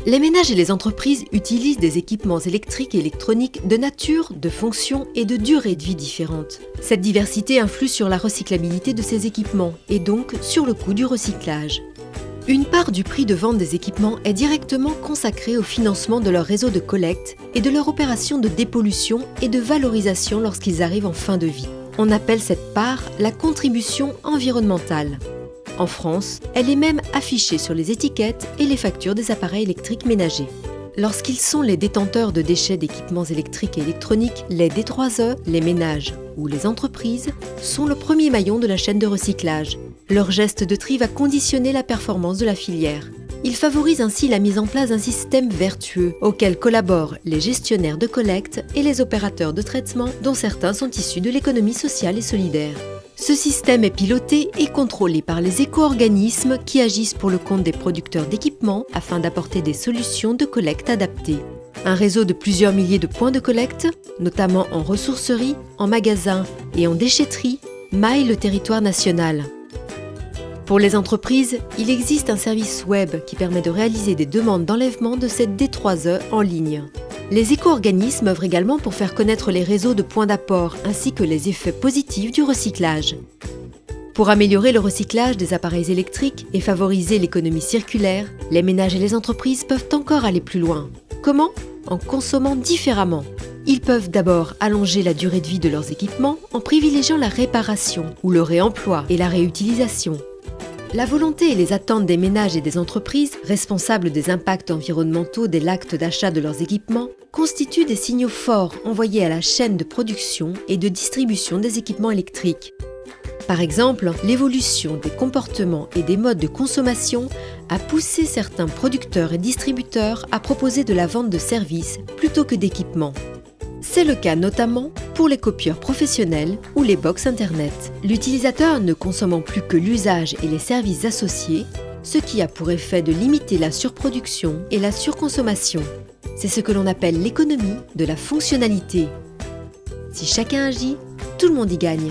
Les ménages et les entreprises utilisent des équipements électriques et électroniques de nature, de fonction et de durée de vie différentes. Cette diversité influe sur la recyclabilité de ces équipements et donc sur le coût du recyclage. Une part du prix de vente des équipements est directement consacrée au financement de leur réseau de collecte et de leur opération de dépollution et de valorisation lorsqu'ils arrivent en fin de vie. On appelle cette part la contribution environnementale. En France, elle est même affichée sur les étiquettes et les factures des appareils électriques ménagers. Lorsqu'ils sont les détenteurs de déchets d'équipements électriques et électroniques, les D3E, les ménages ou les entreprises, sont le premier maillon de la chaîne de recyclage. Leur geste de tri va conditionner la performance de la filière. Il favorise ainsi la mise en place d'un système vertueux auquel collaborent les gestionnaires de collecte et les opérateurs de traitement, dont certains sont issus de l'économie sociale et solidaire. Ce système est piloté et contrôlé par les éco-organismes qui agissent pour le compte des producteurs d'équipements afin d'apporter des solutions de collecte adaptées. Un réseau de plusieurs milliers de points de collecte, notamment en ressourcerie, en magasin et en déchetterie, maille le territoire national. Pour les entreprises, il existe un service web qui permet de réaliser des demandes d'enlèvement de cette D3E en ligne. Les éco-organismes œuvrent également pour faire connaître les réseaux de points d'apport ainsi que les effets positifs du recyclage. Pour améliorer le recyclage des appareils électriques et favoriser l'économie circulaire, les ménages et les entreprises peuvent encore aller plus loin. Comment ? En consommant différemment. Ils peuvent d'abord allonger la durée de vie de leurs équipements en privilégiant la réparation ou le réemploi et la réutilisation. La volonté et les attentes des ménages et des entreprises, responsables des impacts environnementaux de l'acte d'achat de leurs équipements, constituent des signaux forts envoyés à la chaîne de production et de distribution des équipements électriques. Par exemple, l'évolution des comportements et des modes de consommation a poussé certains producteurs et distributeurs à proposer de la vente de services plutôt que d'équipements. C'est le cas notamment pour les copieurs professionnels ou les box Internet. L'utilisateur ne consommant plus que l'usage et les services associés, ce qui a pour effet de limiter la surproduction et la surconsommation. C'est ce que l'on appelle l'économie de la fonctionnalité. Si chacun agit, tout le monde y gagne.